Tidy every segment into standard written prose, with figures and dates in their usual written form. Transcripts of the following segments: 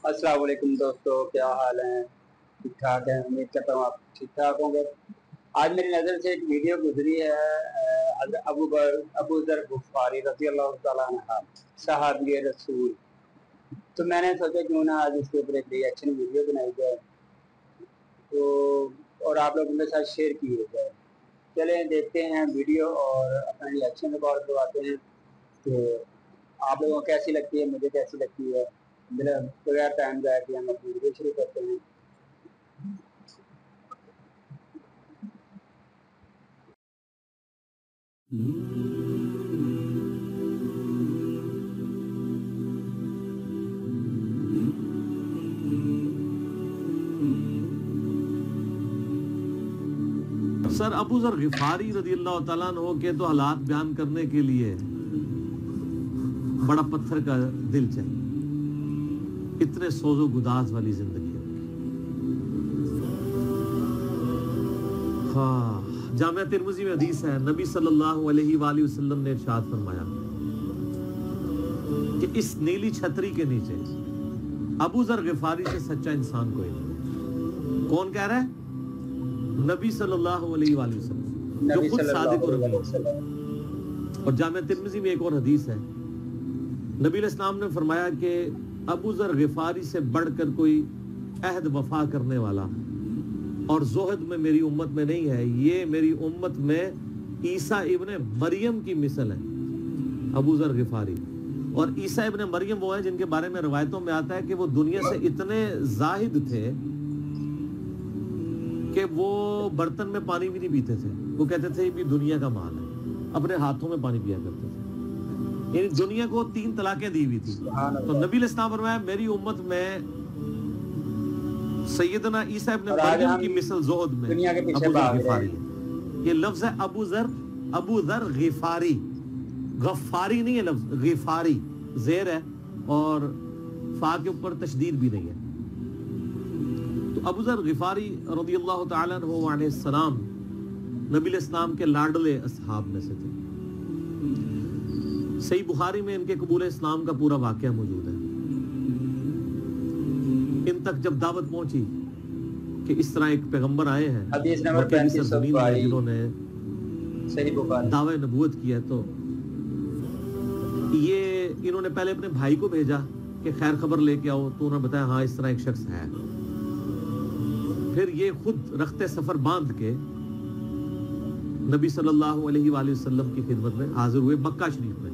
السلام علیکم دوستو، کیا حال ہیں؟ ٹھیک ٹھاک ہیں؟ امید کرتا ہوں آپ ٹھیک ٹھاک ہوں گے۔ آج میری نظر سے ایک ویڈیو گزری ہے حضرت ابو ذر غفاری رضی اللہ تعالیٰ عنہ، صحابی رسول۔ تو میں نے سوچا کیوں نہ آج اس کے اوپر ایک ریئیکشن ویڈیو بنائی جائے تو اور آپ لوگوں کے ساتھ شیئر کی جائے۔ چلیں دیکھتے ہیں ویڈیو اور اپنا ریئیکشن ریکارڈ کرواتے ہیں کہ آپ لوگوں کو کیسی لگتی ہے، مجھے کیسی لگتی ہے۔ بغیر ٹائم ضائع کیے ہم اپنی ویڈیو شروع کرتے ہیں۔ سر ابو ذر غفاری رضی اللہ تعالیٰ عنہ کے تو حالات بیان کرنے کے لیے بڑا پتھر کا دل چاہیے، اتنے سوز و گداز والی زندگی ہے۔ ہاں، جامعہ ترمذی میں حدیث ہے، نبی صلی اللہ علیہ وآلہ وسلم نے ارشاد فرمایا کہ اس نیلی چھتری کے نیچے ابو ذر غفاری سے سچا انسان کوئی نہیں۔ کون کہہ رہا ہے؟ نبی صلی اللہ علیہ وآلہ وسلم، جو خود صادق اور امین۔ اور جامعہ ترمذی میں ایک اور حدیث ہے، نبی علیہ السلام نے فرمایا کہ ابو ذر غفاری سے بڑھ کر کوئی عہد وفا کرنے والا اور زہد میں میری امت میں نہیں ہے۔ یہ میری امت میں عیسیٰ ابن مریم کی مثل ہے، ابو ذر غفاری۔ اور عیسیٰ ابن مریم وہ ہے جن کے بارے میں روایتوں میں آتا ہے کہ وہ دنیا سے اتنے زاہد تھے کہ وہ برتن میں پانی بھی نہیں پیتے تھے۔ وہ کہتے تھے یہ دنیا کا مال ہے، اپنے ہاتھوں میں پانی پیا کرتے تھے۔ یعنی دنیا کو 3 طلاقیں دی ہوئی تھی۔ تو نبی علیہ السلام فرمایا میری امت میں سیدنا عیسیٰ ابن مریم کی مثل زہد میں ابو ذر غفاری ہے۔ یہ لفظ ہے ابو ذر غفاری، غفاری نہیں ہے لفظ، غفاری زیر ہے اور فا کے اوپر تشدید بھی نہیں ہے۔ تو ابو ذر غفاری رضی اللہ تعالیٰ عنہ علیہ السلام نبی علیہ السلام کے لاڈلے اصحاب میں سے تھے۔ صحیح بخاری میں ان کے قبول اسلام کا پورا واقعہ موجود ہے۔ ان تک جب دعوت پہنچی کہ اس طرح ایک پیغمبر آئے ہیں مکے کی سرزمین میں جنہوں نے دعوی نبوت کیا، تو یہ انہوں نے پہلے اپنے بھائی کو بھیجا کہ خیر خبر لے کے آؤ، تو انہوں نے بتایا ہاں اس طرح ایک شخص ہے۔ پھر یہ خود رخت سفر باندھ کے نبی صلی اللہ علیہ وآلہ وسلم کی خدمت میں حاضر ہوئے مکہ شریف میں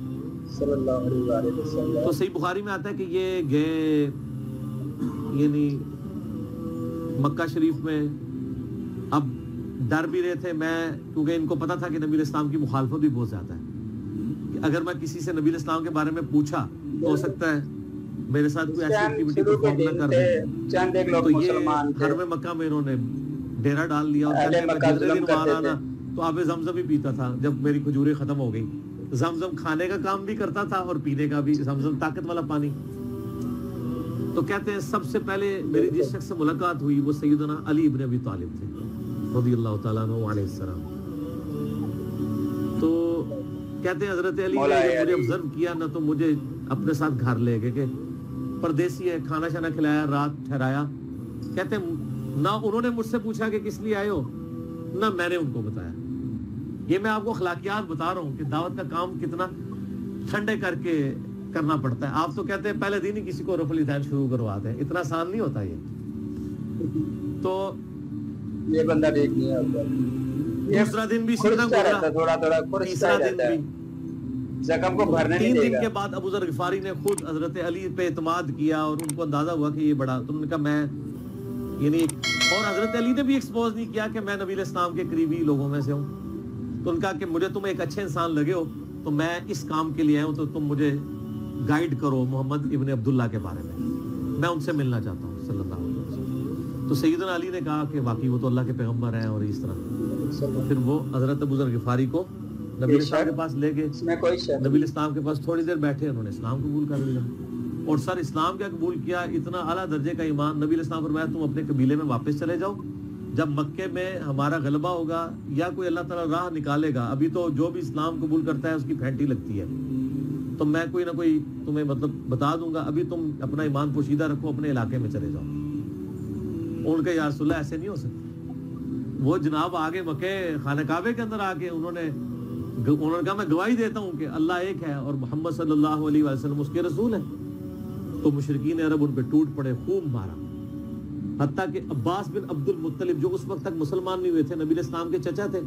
صلی اللہ علیہ وآلہ وسلم۔ تو صحیح بخاری میں آتا ہے کہ یہ گئے، یعنی مکہ شریف میں اب ڈر بھی رہے تھے، میں کیونکہ ان کو پتا تھا کہ نبی علیہ السلام کی مخالفت بھی بہت زیادہ ہے، کہ اگر میں کسی سے نبی علیہ السلام کے بارے میں پوچھا تو ہو سکتا ہے میرے ساتھ کوئی ایسی ایکٹیویٹی پرفارم نہ کر دیں۔ تو یہ حرم مکہ میں انہوں نے ڈیرا ڈال لیا اور کہتے ہیں میں جتنے دن وہاں آنا تو آب زمزم ہی پیتا تھا۔ جب میری کھجوریں ختم ہو گئی، زمزم کھانے کا کام بھی کرتا تھا اور پینے کا بھی، زمزم طاقت والا پانی۔ تو کہتے ہیں سب سے پہلے میری جس شخص سے ملاقات ہوئی وہ سیدنا علی ابن ابی طالب تھے رضی اللہ تعالیٰ عنہ علیہ السلام۔ تو کہتے ہیں حضرت علی نے جب مجھے آبزرو کیا نہ تو مجھے اپنے ساتھ گھر لے گئے کہ پردیسی ہے، کھانا شانا کھلایا، رات ٹھہرایا۔ کہتے ہیں نہ انہوں نے مجھ سے پوچھا کہ کس لیے آئے ہو، نہ میں نے ان کو بتایا۔ یہ میں آپ کو اخلاقیات بتا رہا ہوں کہ دعوت کا کام کتنا ٹھنڈے کر کے کرنا پڑتا ہے۔ آپ تو کہتے ہیں پہلے دن ہی کسی کو رفع الیدین شروع کرواتے ہیں، اتنا آسان نہیں ہوتا یہ۔ تو یہ بندہ ٹھیک نہیں ہے، دوسرا دن بھی سیدھا گزرا، تیسرا دن بھی، زخم کو بھرنے 3 دن کے بعد ابو ذر غفاری نے خود حضرت علی پہ اعتماد کیا اور ان کو اندازہ ہوا کہ یہ بڑا، تو انہوں نے کہا میں یعنی، اور حضرت علی نے بھی ایکسپوز نہیں کیا کہ میں نبی علیہ السلام کے قریبی لوگوں میں سے ہوں۔ تو ان کا کہ مجھے تم ایک اچھے انسان لگے ہو تو میں اس کام کے لیے آیا ہوں، تو تم مجھے گائیڈ کرو محمد ابن عبداللہ کے بارے میں ان سے ملنا چاہتا ہوں صلی اللہ علیہ وسلم۔ تو سیدنا علی نے کہا کہ واقعی وہ تو اللہ کے پیغمبر ہیں، اور اس طرح پھر وہ حضرت ابو ذر غفاری کو نبی علیہ السلام کے پاس لے گئے۔ نبی علیہ السلام کے پاس تھوڑی دیر بیٹھے، انہوں نے اسلام قبول کر لیا۔ اور سر اسلام کیا قبول کیا، اتنا اعلیٰ درجے کا ایمان۔ نبی علیہ السلام فرمایا تم اپنے قبیلے میں واپس چلے جاؤ، جب مکے میں ہمارا غلبہ ہوگا یا کوئی اللہ تعالیٰ راہ نکالے گا، ابھی تو جو بھی اسلام قبول کرتا ہے اس کی پھینٹی لگتی ہے، تو میں کوئی نہ کوئی تمہیں مطلب بتا دوں گا, ابھی تم اپنا ایمان پوشیدہ رکھو, اپنے علاقے میں چلے جاؤ. ان کا یا رسول اللہ ایسے نہیں ہو سکتا. وہ جناب آگے مکے خانہ کعبے کے اندر آ کے انہوں نے کہا میں گواہی دیتا ہوں کہ اللہ ایک ہے اور محمد صلی اللہ علیہ وسلم اس کے رسول ہیں. تو مشرکین عرب ان پہ ٹوٹ پڑے, خوب مارا. حتیٰ کہ عباس بن عبد المطلب جو اس وقت تک مسلمان نہیں ہوئے تھے, نبی علیہ السلام کے چچا تھے,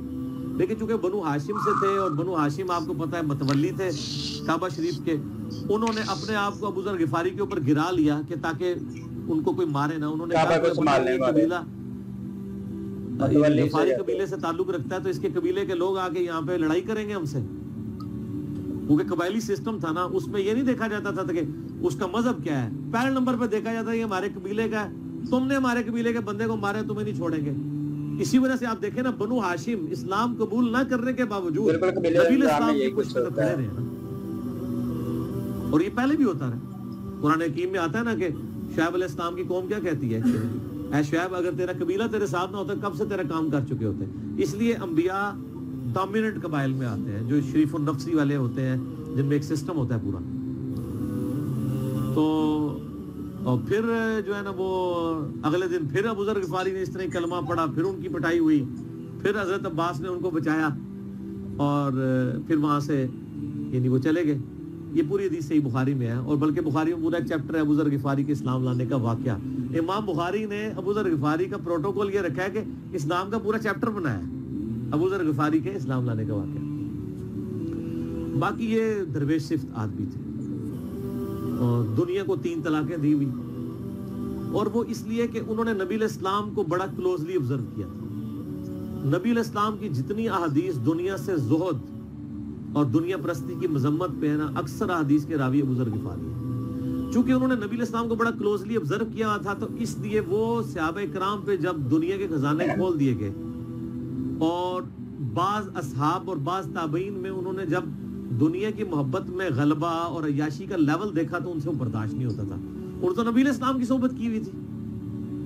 لیکن چونکہ بنو ہاشم سے تھے اور بنو ہاشم آپ کو پتہ ہے متولی تھے کعبہ شریف کے, انہوں نے اپنے آپ کو ابو ذر غفاری کے اوپر گرا لیا کہ تاکہ ان کو کوئی مارے نہ. انہوں نے کہا غفاری قبیلے سے تعلق رکھتا ہے تو اس کے قبیلے کے لوگ آ کے یہاں پہ لڑائی کریں گے ہم سے, کیونکہ قبائلی سسٹم تھا نا, اس میں یہ نہیں دیکھا جاتا تھا کہ اس کا مذہب کیا ہے, پہلے نمبر پہ دیکھا جاتا ہے یہ ہمارے قبیلے کا ہے, تم نے ہمارے قبیلے کے بندے کو مارے تمہیں نہیں چھوڑیں گے. اسی وجہ سے آپ دیکھیں نا بنو ہاشم اسلام قبول نہ کرنے کے باوجود نبی علیہ السلام کی کچھ طرف کھڑے رہے نا, اور یہ پہلے بھی ہوتا رہا. قرآن حکیم میں آتا ہے نا کہ شعیب علیہ السلام کی قوم کیا کہتی ہے, اے شعیب اگر تیرا قبیلہ تیرے ساتھ نہ ہوتا کب سے تیرا کام کر چکے ہوتے. اس لیے انبیاء ڈومیننٹ قبائل میں آتے ہیں جو شریف النفسی والے ہوتے ہیں, جن میں ایک سسٹم ہوتا ہے پورا. تو اور پھر جو ہے نا وہ اگلے دن پھر ابو ذر غفاری نے اس طرح کلمہ پڑھا, پھر ان کی پٹائی ہوئی, پھر حضرت عباس نے ان کو بچایا اور پھر وہاں سے یعنی وہ چلے گئے. یہ پوری حدیث صحیح بخاری میں ہے, اور بلکہ بخاری میں پورا ایک چیپٹر ہے ابو ذر غفاری کے اسلام لانے کا واقعہ. امام بخاری نے ابو ذر غفاری کا پروٹوکول یہ رکھا ہے کہ اسلام کا پورا چیپٹر بنایا ہے ابو ذر غفاری کے اسلام لانے کا واقعہ. باقی یہ درویش صفت آدمی تھے اور دنیا کو 3 طلاقیں دی ہوئی, اور وہ اس لیے کہ انہوں نے نبی علیہ السلام کو بڑا کلوزلی آبزرو کیا تھا. نبی علیہ السلام کی جتنی احادیث دنیا سے زہد اور دنیا پرستی کی مذمت پہ ہے نا, اکثر احادیث کے راوی ابو ذر غفاری ہیں. چونکہ انہوں نے نبی علیہ السلام کو بڑا کلوزلی آبزرو کیا تھا, تو اس لیے وہ صحابہ کرام پہ جب دنیا کے خزانے کھول دیے گئے, اور بعض اصحاب اور بعض تابعین میں انہوں نے جب دنیا کی محبت میں غلبہ اور عیاشی کا لیول دیکھا تو ان سے وہ برداشت نہیں ہوتا تھا. اور تو نبی علیہ السلام کی صحبت کی ہوئی تھی,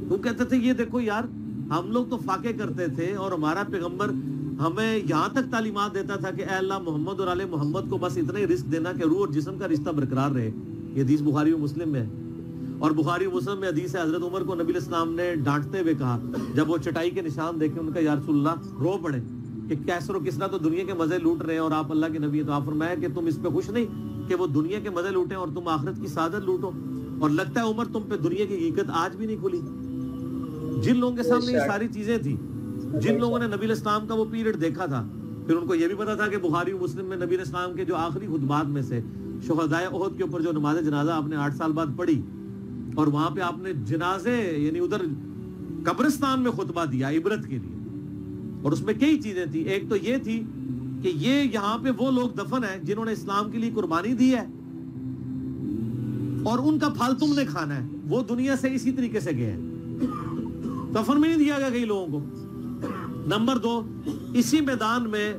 وہ کہتے تھے یہ دیکھو یار ہم لوگ تو فاقے کرتے تھے اور ہمارا پیغمبر ہمیں یہاں تک تعلیمات دیتا تھا کہ اے اللہ محمد اور آل محمد کو بس اتنا ہی رزق دینا کہ روح اور جسم کا رشتہ برقرار رہے. یہ حدیث بخاری و مسلم میں ہے, اور بخاری و مسلم میں حدیث ہے حضرت عمر کو نبی علیہ السلام نے ڈانٹتے ہوئے کہا جب وہ چٹائی کے نشان دیکھے, ان کا یا رسول اللہ رو پڑے کہ کیسر و کسرا تو دنیا کے مزے لوٹ رہے ہیں اور آپ اللہ کے نبی ہیں, تو آپ فرمایا کہ تم اس پہ خوش نہیں کہ وہ دنیا کے مزے لوٹیں اور تم آخرت کی سعادت لوٹو. اور لگتا ہے عمر تم پہ دنیا کی حقیقت آج بھی نہیں کھلی. جن لوگوں کے سامنے یہ ساری چیزیں تھی, جن لوگوں نے نبی علیہ السلام کا وہ پیریڈ دیکھا تھا, پھر ان کو یہ بھی پتا تھا کہ بخاری و مسلم میں نبی علیہ السلام کے جو آخری خطبات میں سے شہدائے احد کے اوپر جو نماز جنازہ آپ نے 8 سال بعد پڑھی, اور وہاں پہ آپ نے جنازے یعنی ادھر قبرستان میں خطبہ دیا عبرت کے لیے, اور اس میں کئی چیزیں تھی. ایک تو یہ تھی کہ یہ یہاں پہ وہ لوگ دفن ہیں جنہوں نے اسلام کے لیے قربانی دی ہے اور ان کا پھل تم نے کھانا ہے. وہ دنیا سے اسی طریقے سے گئے ہیں, دفن میں نہیں دیا گیا کئی لوگوں کو. نمبر 2, اسی میدان میں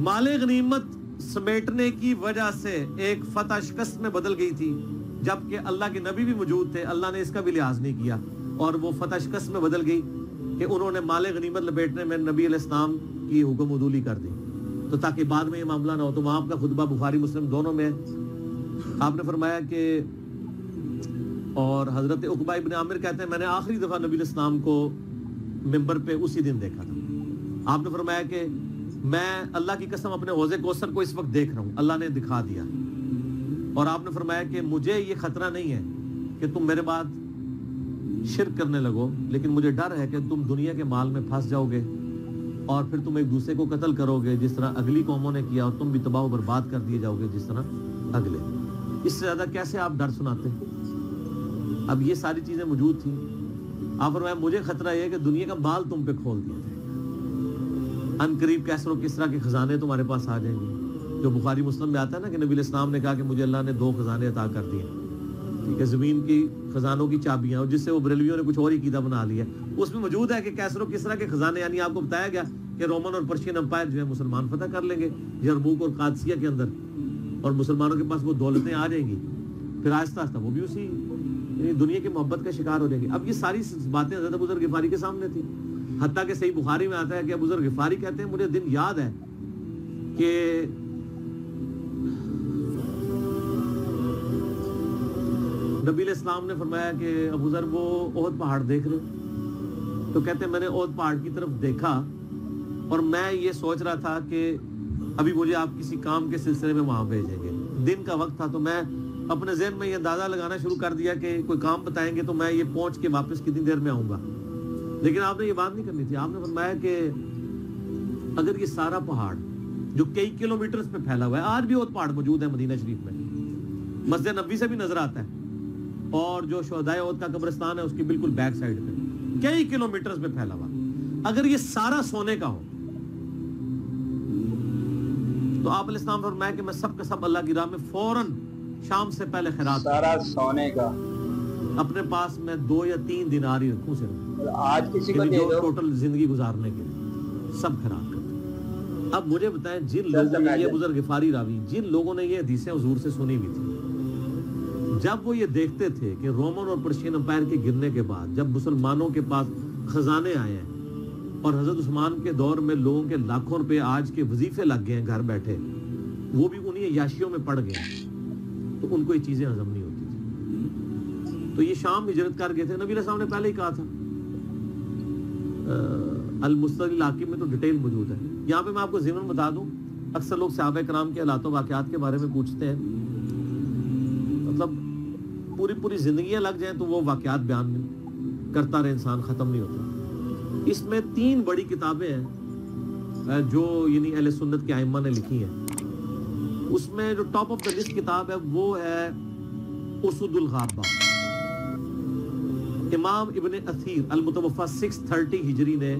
مال غنیمت سمیٹنے کی وجہ سے ایک فتح شکست میں بدل گئی تھی, جبکہ اللہ کے نبی بھی موجود تھے, اللہ نے اس کا بھی لحاظ نہیں کیا, اور وہ فتح شکست میں بدل گئی کہ انہوں نے مال غنیمت لپیٹنے میں نبی علیہ السلام کی حکم عدولی کر دی, تو تاکہ بعد میں یہ معاملہ نہ ہو. تو وہاں آپ کا خطبہ بخاری مسلم دونوں میں آپ نے فرمایا کہ, اور حضرت عقبہ ابن عامر کہتے ہیں میں نے آخری دفعہ نبی علیہ السلام کو ممبر پہ اسی دن دیکھا تھا. آپ نے فرمایا کہ میں اللہ کی قسم اپنے حوض کوثر کو اس وقت دیکھ رہا ہوں, اللہ نے دکھا دیا. اور آپ نے فرمایا کہ مجھے یہ خطرہ نہیں ہے کہ تم میرے بعد شرک کرنے لگو, لیکن مجھے ڈر ہے کہ تم دنیا کے مال میں پھنس جاؤ گے اور پھر تم ایک دوسرے کو قتل کرو گے جس طرح اگلی قوموں نے کیا, اور تم بھی تباہ و برباد کر دیے جاؤ گے جس طرح اگلے. اس سے زیادہ کیسے آپ ڈر سناتے ہیں؟ اب یہ ساری چیزیں موجود تھیں. آپ فرمایا مجھے خطرہ یہ ہے کہ دنیا کا مال تم پہ کھول دیا جائے گا, ان قریب کیسر و کسرا کے خزانے تمہارے پاس آ جائیں گے. جو بخاری مسلم میں آتا ہے نا کہ نبی علیہ السلام نے کہا کہ مجھے اللہ نے 2 خزانے عطا کر دیے, ٹھیک ہے, زمین کی خزانوں کی چابیاں, اور جس سے وہ بریلویوں نے کچھ اور ہی عقیدہ بنا لیا. اس میں موجود ہے کہ کیسر و کسرا کے خزانے, یعنی آپ کو بتایا گیا کہ رومن اور پرشین امپائر جو ہے مسلمان فتح کر لیں گے یرموک اور قادسیہ کے اندر, اور مسلمانوں کے پاس وہ دولتیں آ جائیں گی. پھر آہستہ آہستہ وہ بھی اسی دنیا کی محبت کا شکار ہو جائیں گے. اب یہ ساری باتیں حضرت ابو ذر غفاری کے سامنے تھی. حتیٰ کہ صحیح بخاری میں آتا ہے کہ ابو ذر غفاری کہتے ہیں مجھے دن یاد ہے کہ نبی علیہ السلام نے فرمایا کہ ابو ذر وہ احد پہاڑ دیکھ رہے ہو؟ تو کہتے ہیں میں نے احد پہاڑ کی طرف دیکھا اور میں یہ سوچ رہا تھا کہ ابھی مجھے آپ کسی کام کے سلسلے میں وہاں بھیجیں گے. دن کا وقت تھا تو میں اپنے ذہن میں یہ اندازہ لگانا شروع کر دیا کہ کوئی کام بتائیں گے تو میں یہ پہنچ کے واپس کتنی دیر میں آؤں گا. لیکن آپ نے یہ بات نہیں کرنی تھی. آپ نے فرمایا کہ اگر یہ سارا پہاڑ جو کئی کلومیٹرز پہ پھیلا ہوا ہے, آج بھی وہ پہاڑ موجود ہے مدینہ شریف میں, مسجد نبوی سے بھی نظر آتا ہے, اور جو شہدائے احد کا قبرستان ہے اس کی بالکل بیک سائڈ پہ کئی کلومیٹرز پہ پھیلا ہوا, اگر یہ سارا سونے کا ہو تو آپ علیہ السلام فرمایا کہ میں سب کا سب اللہ کی راہ میں فوراً شام سے پہلے خیرات سارا سونے کا اپنے پاس میں 2 یا 3 دینار ہی رکھوں صرف, آج کسی کو دے جو دو ٹوٹل زندگی گزارنے کے لیے سب خیرات کرتے. اب مجھے بتائیں جن لوگوں نے یہ بزرگ غفاری راوی جن لوگوں نے یہ حدیثیں حضور سے سنی ہوئی تھی, جب وہ یہ دیکھتے تھے کہ رومن اور پرشین امپائر کے گرنے کے بعد جب مسلمانوں کے پاس خزانے آئے ہیں اور حضرت عثمان کے دور میں لوگوں کے لاکھوں روپے آج کے وظیفے لگ گئے ہیں گھر بیٹھے, وہ بھی انہیں عیاشیوں میں پڑ گئے, تو ان کو یہ چیزیں ہضم نہیں ہوتی تھی. تو یہ شام ہجرت کر گئے تھے. نبی علیہ السلام نے پہلے ہی کہا تھا, المستدل الحاکم میں تو ڈیٹیل موجود ہے. یہاں پہ میں آپ کو ضمن بتا دوں, اکثر لوگ صحابہ کرام کے حالات و واقعات کے بارے میں پوچھتے ہیں, مطلب پوری زندگیاں لگ جائیں تو وہ واقعات بیان کرتا رہے انسان, ختم نہیں ہوتا. اس میں 3 بڑی کتابیں ہیں جو یعنی اہل سنت کے ائمہ نے لکھی ہیں. اس میں جو ٹاپ آف دا لسٹ کتاب ہے وہ ہے اسود الغابہ. امام ابن اثیر المتوفی 630 ہجری نے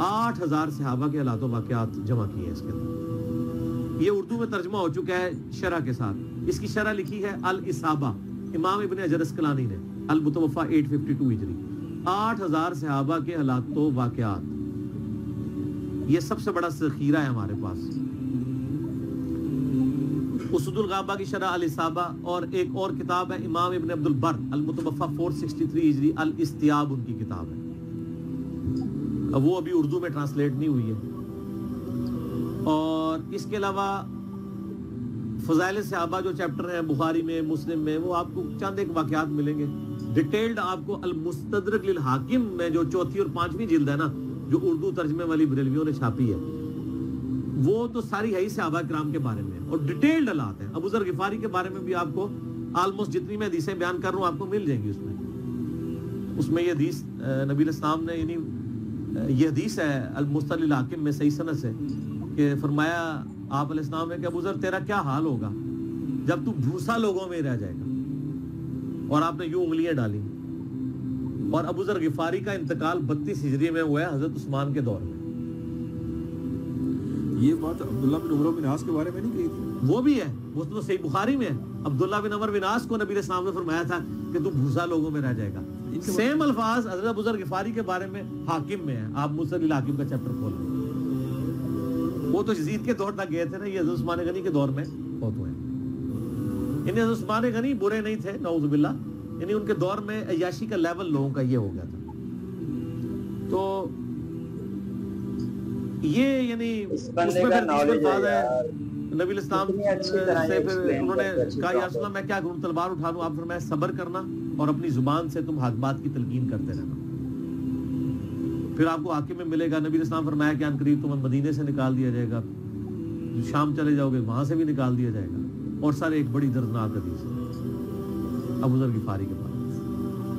8000 صحابہ کے حالات و واقعات جمع کیے ہیں اس کے اندر. یہ اردو میں ترجمہ ہو چکا ہے شرح کے ساتھ. اس کی شرح لکھی ہے الاصابہ امام ابن حجر اسقلانی نے, المتوفی 852 ہجری. 8000 صحابہ کے حالات و واقعات, یہ سب سے بڑا ذخیرہ ہے ہمارے پاس. اسود الغابہ کی شرح الاصابہ, اور ایک اور کتاب ہے امام ابن عبد البر المتوفی 463 ہجری الاستیاب ان کی کتاب ہے. اب وہ ابھی اردو میں ٹرانسلیٹ نہیں ہوئی ہے. اور اس کے علاوہ فضائل صحابہ جو چیپٹر ہیں بخاری میں مسلم میں, وہ آپ کو چند ایک واقعات ملیں گے. ڈیٹیلڈ آپ کو المستدرک للحاکم میں جو 4تھی اور 5ویں جلد ہے نا, جو اردو ترجمے والی بریلویوں نے چھاپی ہے, وہ تو ساری ہے ہی صحابہ کرام کے بارے میں, اور ڈیٹیلڈ حالات ہیں. ابو ذر غفاری کے بارے میں بھی آپ کو آلموسٹ جتنی میں حدیثیں بیان کر رہا ہوں آپ کو مل جائیں گی. اس میں یہ حدیث نبی علیہ السلام نے, یعنی یہ حدیث ہے المستدرک للحاکم میں صحیح سند سے, کہ فرمایا آپ علیہ السلام نے کہ ابو ذر تیرا کیا حال ہوگا جب تو بھوسا لوگوں میں رہ جائے گا. اور آپ نے یوں انگلیاں ڈالی. اور ابو ذر غفاری کا انتقال 32 ہجری میں ہوا ہے حضرت عثمان کے دور میں. یہ بات عبداللہ بن عمر بن عاص کے بارے میں نہیں کہی تھی؟ وہ بھی ہے, وہ تو صحیح بخاری میں ہے. عبداللہ بن عمر بن عاص کو نبی علیہ السلام نے فرمایا تھا کہ تو بھوسا لوگوں میں رہ جائے گا. سیم الفاظ حضرت ابو ذر غفاری کے بارے میں حاکم میں ہے. آپ مستدل الحاکم کا چیپٹر کھول لیں. وہ تو یزید کے دور تک گئے تھے نا, یہ حضرت عثمان غنی کے دور میں بہت ہوئے. یعنی حضرت عثمان غنی برے نہیں تھے نعوذ باللہ, یعنی ان کے دور میں عیاشی کا لیول لوگوں کا یہ ہو گیا تھا. تو یہ یعنی اس میں پھر الفاظ ہے نبی علیہ السلام سے, پھر انہوں نے کہا یا رسول اللہ میں کیا کروں, تلوار اٹھا لوں؟ آپ فرمایا صبر کرنا اور اپنی زبان سے تم حق بات کی تلقین کرتے رہنا, پھر آپ کو حاکم میں ملے گا. نبی علیہ السلام فرمایا کہ ان قریب تمہیں مدینے سے نکال دیا جائے گا, شام چلے جاؤ گے وہاں سے بھی نکال دیا جائے گا. اور سارے ایک بڑی دردناک حدیث ابو ذر غفاری کے پاس,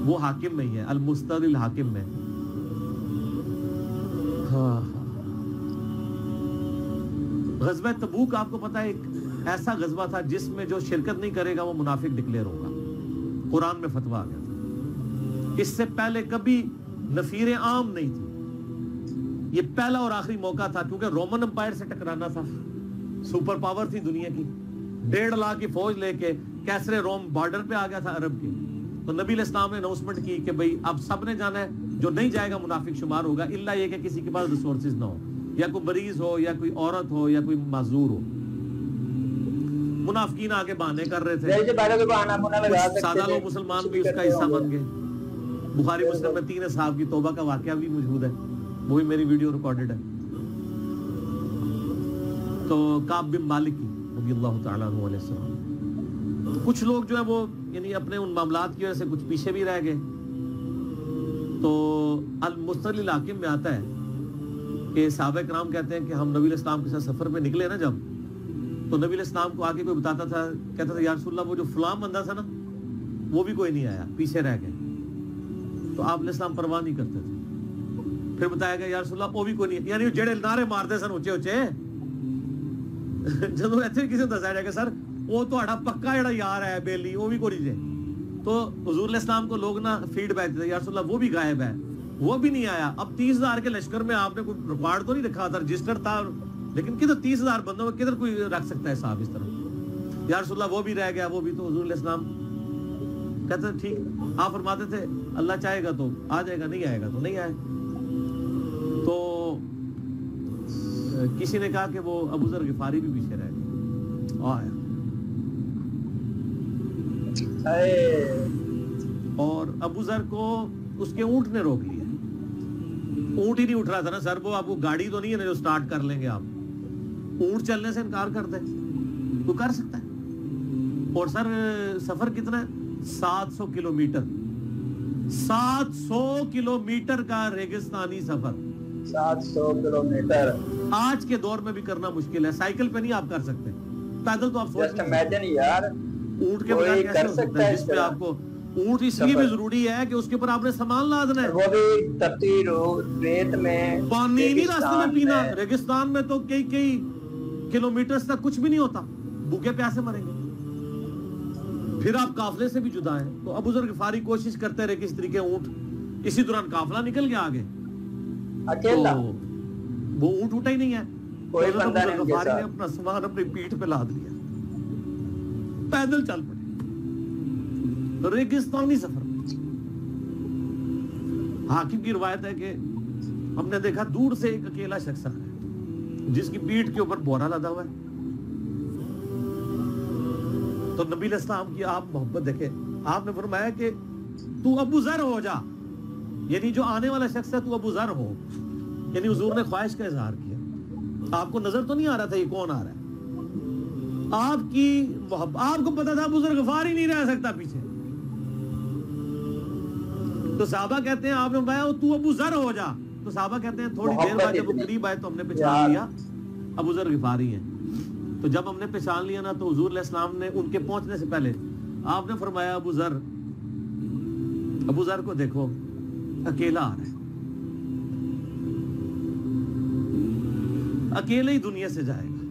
وہ حاکم میں ہی ہے, المستدرک الحاکم میں. غزوہ تبوک آپ کو پتا ہے ایک ایسا غزوہ تھا جس میں جو شرکت نہیں کرے گا وہ منافق ڈکلیئر ہوگا. قرآن میں فتویٰ آ گیا تھا. اس سے پہلے کبھی نفیر عام نہیں تھی. یہ پہلا اور آخری موقع تھا, کیونکہ رومن امپائر سے ٹکرانا تھا, سپر پاور تھی دنیا کی, 1.5 لاکھ کی فوج لے کے کیسرے روم بارڈر پہ آ گیا تھا عرب کے. تو نبی علیہ السلام نے اناؤنسمنٹ کی کہ بھئی اب سب نے جانا ہے, جو نہیں جائے گا منافق شمار ہوگا, الا یہ کہ کسی کے پاس ریسورسز نہ ہو, یا کوئی مریض ہو, یا کوئی عورت ہو, یا کوئی معذور ہو. منافقین آگے بہانے کر رہے تھے, سادہ لوگ مسلمان بھی اس کا حصہ بن گئے. بخاری مسلم میں 3 اصحاب کی توبہ کا واقعہ بھی موجود ہے, وہ بھی میری ویڈیو ریکارڈڈ ہے. تو کعب بن مالک رضی اللہ تعالیٰ عنہ علیہ السلام, کچھ لوگ جو ہے وہ یعنی اپنے ان معاملات کی وجہ سے کچھ پیچھے بھی رہ گئے. تو المستقل الحاکم میں آتا ہے کہ صحابہ کرام کہتے ہیں کہ ہم نبی علیہ السلام کے ساتھ سفر پہ نکلے نا جب, تو نبی علیہ السلام کو آگے کوئی بتاتا تھا, کہتا تھا یا رسول اللہ وہ جو فلاں بندہ تھا نا وہ بھی کوئی نہیں آیا, پیچھے رہ گئے. تو آپ علیہ السلام پرواہ نہیں کرتے تھے. پھر بتایا گیا یا رسول اللہ وہ بھی کوئی نہیں, یعنی جڑے نعرے مارتے سن اونچے اونچے جدوں ایتھے کسی دسیا جائے کہ سر وہ تہاڈا پکا جڑا یار ہے بیلی وہ بھی کوئی نہیں جے, تو حضور علیہ السلام کو لوگ نا فیڈ بیک دیتے یا رسول اللہ وہ بھی غائب ہے, وہ بھی نہیں آیا. اب 30,000 کے لشکر میں آپ نے کوئی ریکارڈ تو نہیں رکھا تھا, رجسٹر تھا, لیکن کدھر 30,000 بندوں میں کدھر کوئی رکھ سکتا ہے صاحب اس طرح, یا رسول اللہ وہ بھی رہ گیا وہ بھی. تو حضور علیہ السلام کہتے ہیں ٹھیک, آپ فرماتے تھے اللہ چاہے گا تو آ جائے گا, نہیں آئے گا تو نہیں آئے. تو کسی نے کہا کہ وہ ابو ذر غفاری بھی پیچھے رہ گئے, آیا اور ابو ذر کو اس کے اونٹ نے روک لیا. اونٹ ہی نہیں اٹھ رہا تھا نا سر, وہ آپ کو گاڑی تو نہیں ہے نا جو سٹارٹ کر لیں گے آپ, اونٹ چلنے سے انکار کر دیں تو کر سکتا ہے. اور سر سفر کتنا ہے, 700 کلومیٹر, 700 کلومیٹر کا ریگستانی سفر, 700 کلومیٹر آج کے دور میں بھی کرنا مشکل ہے. سائیکل پہ نہیں آپ کر سکتے, پیدل تو آپ سوچ نہیں سکتے یار, اونٹ کے بغیر کیسے ہو سکتا ہے, جس پہ آپ کو اونٹ اس لیے بھی ضروری ہے کہ اس کے اوپر آپ نے سامان لادنا ہے, وہ بھی تپتی ریت میں, پانی نہیں راستے میں پینا. ریگستان میں تو کئی کلومیٹرز تک کچھ بھی نہیں ہوتا, بھوکے پیاسے مریں گے. پھر آپ قافلے سے بھی جدا ہیں. تو ابو ذر غفاری کوشش کرتے رہے کس طریقے اونٹ, اسی دوران قافلہ نکل گیا آگے, اکیلا وہ اونٹ اٹھا ہی نہیں ہے. کوئی بندہ نہیں, غفاری نے اپنا سامان اپنی پیٹھ پہ لاد لیا, پیدل چل پڑے ریگستانی سفر. حاکم کی روایت ہے کہ ہم نے دیکھا دور سے ایک اکیلا شخص آ رہا ہے جس کی پیٹھ کے اوپر بورا لدا ہوا ہے. تو نبی علیہ السلام کی آپ محبت دیکھیں, آپ نے فرمایا کہ تو ابو ذر ہو جا, یعنی جو آنے والا شخص ہے تو ابو ذر ہو. یعنی حضور نے خواہش کا اظہار کیا. آپ کو نظر تو نہیں آ رہا تھا یہ کون آ رہا ہے, آپ کی محبت, آپ کو پتا تھا ابو ذر غفاری نہیں رہ سکتا پیچھے. تو صحابہ کہتے ہیں آپ نے فرمایا تو ابو ذر ہو جا, تو صحابہ کہتے ہیں تھوڑی دیر بعد جب وہ قریب آئے تو ہم نے پہچان لیا ابو ذر غفاری ہیں. تو جب ہم نے پہچان لیا نا تو حضور علیہ السلام نے ان کے پہنچنے سے پہلے آپ نے فرمایا ابو ذر کو دیکھو اکیلا آ رہا ہے, اکیلے ہی دنیا سے جائے گا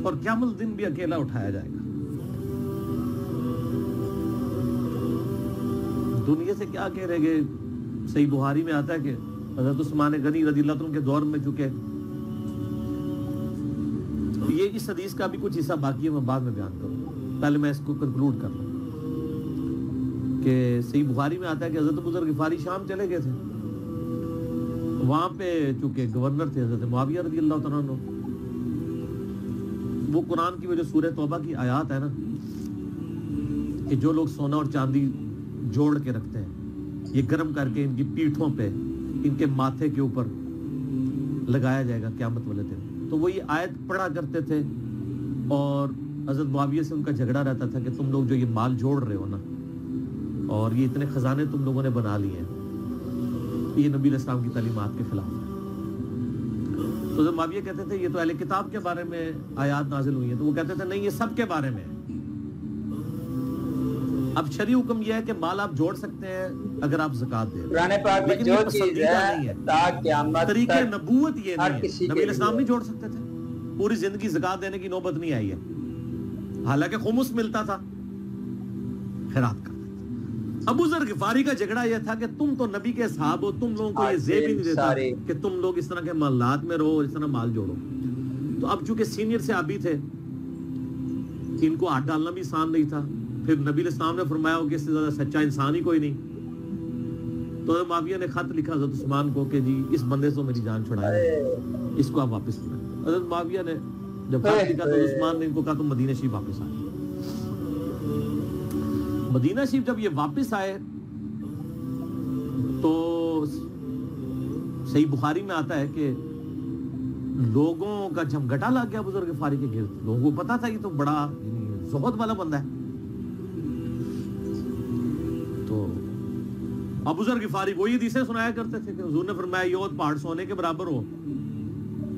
اور قیامت دن بھی اکیلا اٹھایا جائے گا. دنیا سے کیا کہہ رہے گے. صحیح بخاری میں آتا ہے کہ حضرت عثمان غنی رضی اللہ عنہ کے دور میں چکے, یہ اس حدیث کا بھی کچھ حصہ باقی ہے, میں بعد میں بیان کروں گا, پہلے میں اس کو کنکلوڈ کر لوں کہ صحیح بخاری میں آتا ہے کہ حضرت ابو ذر غفاری شام چلے گئے تھے, وہاں پہ چونکہ گورنر تھے حضرت معاویہ رضی اللہ تعالیٰ عنہ. وہ قرآن کی وجہ سورہ توبہ کی آیات ہے نا کہ جو لوگ سونا اور چاندی جوڑ کے رکھتے ہیں یہ گرم کر کے ان کی پیٹھوں پہ ان کے ماتھے کے اوپر لگایا جائے گا قیامت والے دن. تو وہ یہ آیت پڑھا کرتے تھے اور حضرت معاویہ سے ان کا جھگڑا رہتا تھا کہ تم لوگ جو یہ مال جوڑ رہے ہو نا اور یہ اتنے خزانے تم لوگوں نے بنا لیے ہیں, یہ نبی علیہ السلام کی تعلیمات کے خلاف ہے. تو حضرت معاویہ کہتے تھے یہ تو اہل کتاب کے بارے میں آیات نازل ہوئی ہیں, تو وہ کہتے تھے نہیں یہ سب کے بارے میں ہے. اب شرعی حکم یہ ہے کہ مال آپ جوڑ سکتے ہیں اگر آپ زکات دیں, قرآن پاک میں جو چیز ہے تا قیامت طریقہ نبوت یہ نہیں ہے. نبی علیہ السلام نہیں جوڑ سکتے تھے, پوری زندگی زکات دینے کی نوبت نہیں آئی ہے, حالانکہ خمس ملتا تھا, خیرات کرتے تھے. ابو ذر غفاری کا جھگڑا یہ تھا کہ تم تو نبی کے اصحاب ہو, تم لوگوں کو یہ زیب ہی نہیں دیتا کہ تم لوگ اس طرح کے مالات میں رہو, اس طرح مال جوڑو. تو اب چونکہ سینئر صحابی تھے ان کو ہاتھ ڈالنا بھی آسان نہیں تھا. پھر نبی علیہ السلام نے فرمایا ہو کہ اس سے زیادہ سچا انسان ہی کوئی نہیں. تو حضرت معاویہ نے خط لکھا حضرت عثمان کو کہ جی اس بندے سے میری جان چھڑائے, اس کو آپ واپس لائیں. حضرت معاویہ نے جب خط لکھا تو عثمان نے ان کو کہا تم مدینہ شریف واپس آئے. مدینہ شریف جب یہ واپس آئے تو صحیح بخاری میں آتا ہے کہ لوگوں کا جھمگٹا لگ گیا ابو ذر غفاری کے گرد. لوگوں کو پتا تھا یہ تو بڑا زہد والا بندہ ہے. تو ابو ذر غفاری وہی حدیثیں سنایا کرتے تھے کہ حضور نے فرمایا یہ پہاڑ سونے کے برابر ہو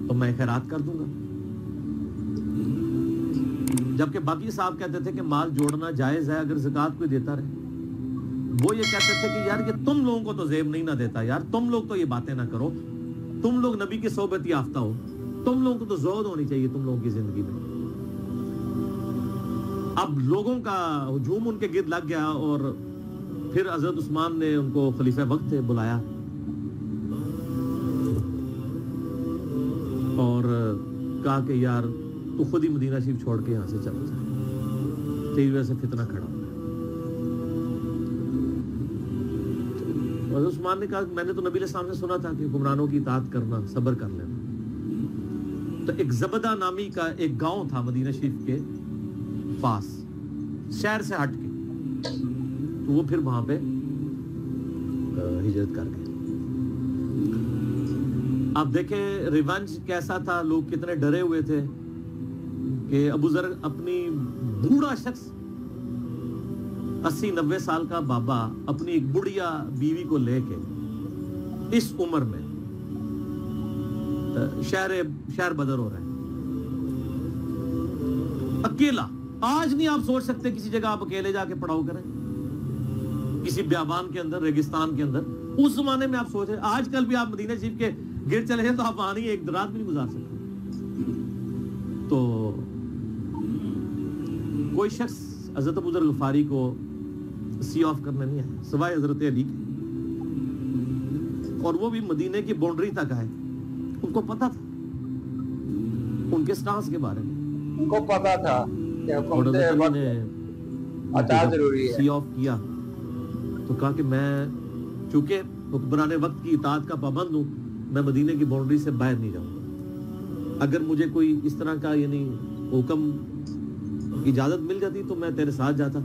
تو میں خیرات کر دوں گا. جبکہ باقی صاحب کہتے تھے کہ مال جوڑنا جائز ہے اگر زکوٰۃ کوئی دیتا رہے. وہ یہ کہتے تھے کہ یار یہ تم لوگوں کو تو زیب نہیں نہ دیتا, یار تم لوگ تو یہ باتیں نہ کرو, تم لوگ نبی کی صحبت یافتہ ہو, تم لوگوں کو تو زہد ہونی چاہیے تم لوگوں کی زندگی میں. اب لوگوں کا ہجوم ان کے گرد لگ گیا اور پھر حضرت عثمان نے ان کو خلیفہ وقت سے بلایا اور کہا کہ یار تو خود ہی مدینہ شریف چھوڑ کے یہاں سے چلا جا, تیری وجہ سے فتنہ کھڑا ہوا. حضرت عثمان نے کہا میں نے تو نبی علیہ السلام سے سنا تھا کہ حکمرانوں کی اطاعت کرنا, صبر کر لینا. تو ایک زبدہ نامی کا ایک گاؤں تھا مدینہ شریف کے پاس, شہر سے ہٹ کے, تو وہ پھر وہاں پہ ہجرت کر گئے. آپ دیکھیں ریونج کیسا تھا, لوگ کتنے ڈرے ہوئے تھے کہ ابو ذر اپنی بوڑھا شخص 80-90 سال کا بابا اپنی ایک بڑھیا بیوی کو لے کے اس عمر میں شہر بدر ہو رہا ہے اکیلا. آج نہیں آپ سوچ سکتے کسی جگہ آپ اکیلے جا کے پڑاؤ کریں, کسی بیابان کے اندر, ریگستان کے اندر. اس زمانے میں آپ سوچ رہے, آج کل بھی آپ مدینہ شریف کے گرد چلے جائیں تو آپ وہاں نہیں ایک رات بھی نہیں گزار سکتے. تو کوئی شخص حضرت ابو ذر غفاری کو سی آف کرنے نہیں آیا سوائے حضرت علی کے, اور وہ بھی مدینے کی باؤنڈری تک آئے. ان کو پتا تھا ان کے سٹانس کے بارے میں, ان کو پتا تھا کہ حکومت نے ضروری ہے. سی آف کیا تو کہا کہ میں چونکہ حکمران وقت کی اطاعت کا پابند ہوں, میں مدینے کی باؤنڈری سے باہر نہیں جاؤں گا. اگر مجھے کوئی اس طرح کا یعنی حکم اجازت مل جاتی تو میں تیرے ساتھ جاتا.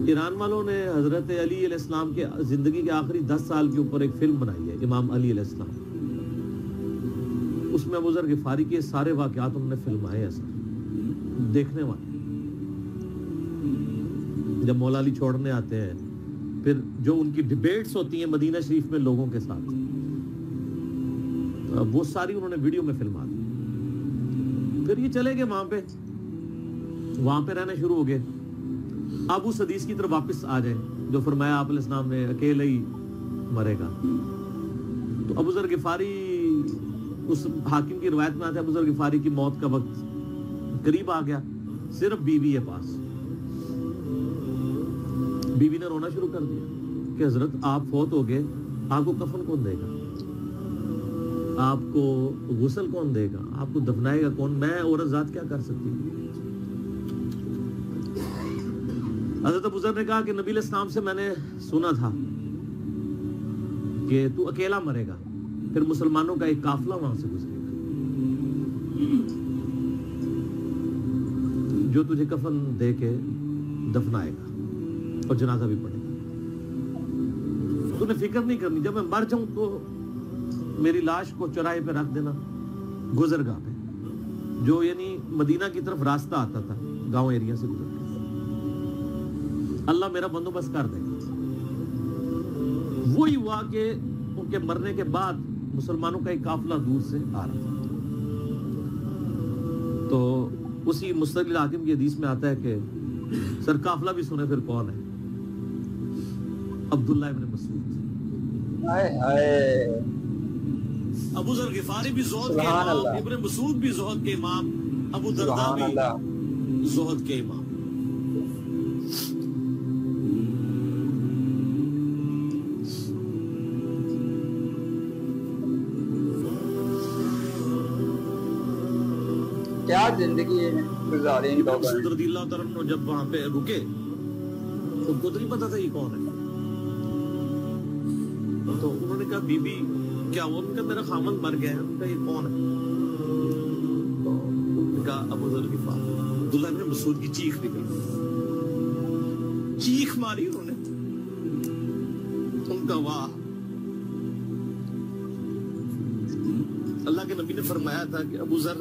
ایران والوں نے حضرت علی علیہ السلام کے زندگی کے آخری 10 سال کے اوپر ایک فلم بنائی ہے, امام علی علیہ السلام. اس میں ابو ذر غفاری کے سارے واقعات انہوں نے فلمائے ہیں. سر دیکھنے والے جب مولا علی چھوڑنے آتے ہیں, پھر جو ان کی ڈیبیٹس ہوتی ہیں مدینہ شریف میں لوگوں کے ساتھ, وہ ساری انہوں نے ویڈیو میں فلما دی. پھر یہ چلے گئے وہاں پہ رہنا شروع ہو گئے. اب اس حدیث کی طرف واپس آ جائیں جو فرمایا آپ علیہ السلام نے اکیلے ہی مرے گا. تو ابو ذر غفاری, اس حاکم کی روایت میں آتا ہے ابو ذر غفاری کی موت کا وقت قریب آ گیا, صرف بیوی ہے پاس. بیوی نے رونا شروع کر دیا کہ حضرت آپ فوت ہو گئے, آپ کو کفن کون دے گا, آپ کو غسل کون دے گا, آپ کو دفنائے گا کون, میں عورت ذات کیا کر سکتی ہوں. حضرت ابو ذر نے کہا کہ نبی علیہ السلام سے میں نے سنا تھا کہ تو اکیلا مرے گا, پھر مسلمانوں کا ایک قافلہ وہاں سے گزرے گا جو تجھے کفن دے کے دفنائے گا اور جنازہ بھی پڑھے گا. تو نے فکر نہیں کرنی, جب میں مر جاؤں تو میری لاش کو چوراہے پہ رکھ دینا, گزرگاہ پہ, جو یعنی مدینہ کی طرف راستہ آتا تھا گاؤں ایریا سے گزر کے. اللہ میرا بندوبست کر دے گا. وہی ہوا کہ ان کے مرنے کے بعد مسلمانوں کا ایک قافلہ دور سے آ رہا تھا. تو اسی مستقل حاکم کی حدیث میں آتا ہے کہ سر قافلہ بھی سنے پھر کون ہے, عبداللہ ابن مسعود. ابو ذر غفاری بھی زہد کے امام, ابن مسعود بھی زہد کے امام, ابو درداء بھی زہد کے امام. کیا زندگی گزاری ان لوگوں نے. رضی اللہ تعالیٰ عنہ جب وہاں پہ رکے ان کو تو نہیں پتا تھا یہ کون ہے. تو انہوں نے کہا بی بی کیا وہ, ان کا میرا خامند مر گیا ہے. ان کا یہ کون ہے؟ تو انہوں نے کہا ابو ذر غفاری. عبداللہ ابن مسعود کی چیخ نکل, چیخ ماری انہوں نے. ان کا واہ, اللہ کے نبی نے فرمایا تھا کہ ابو ذر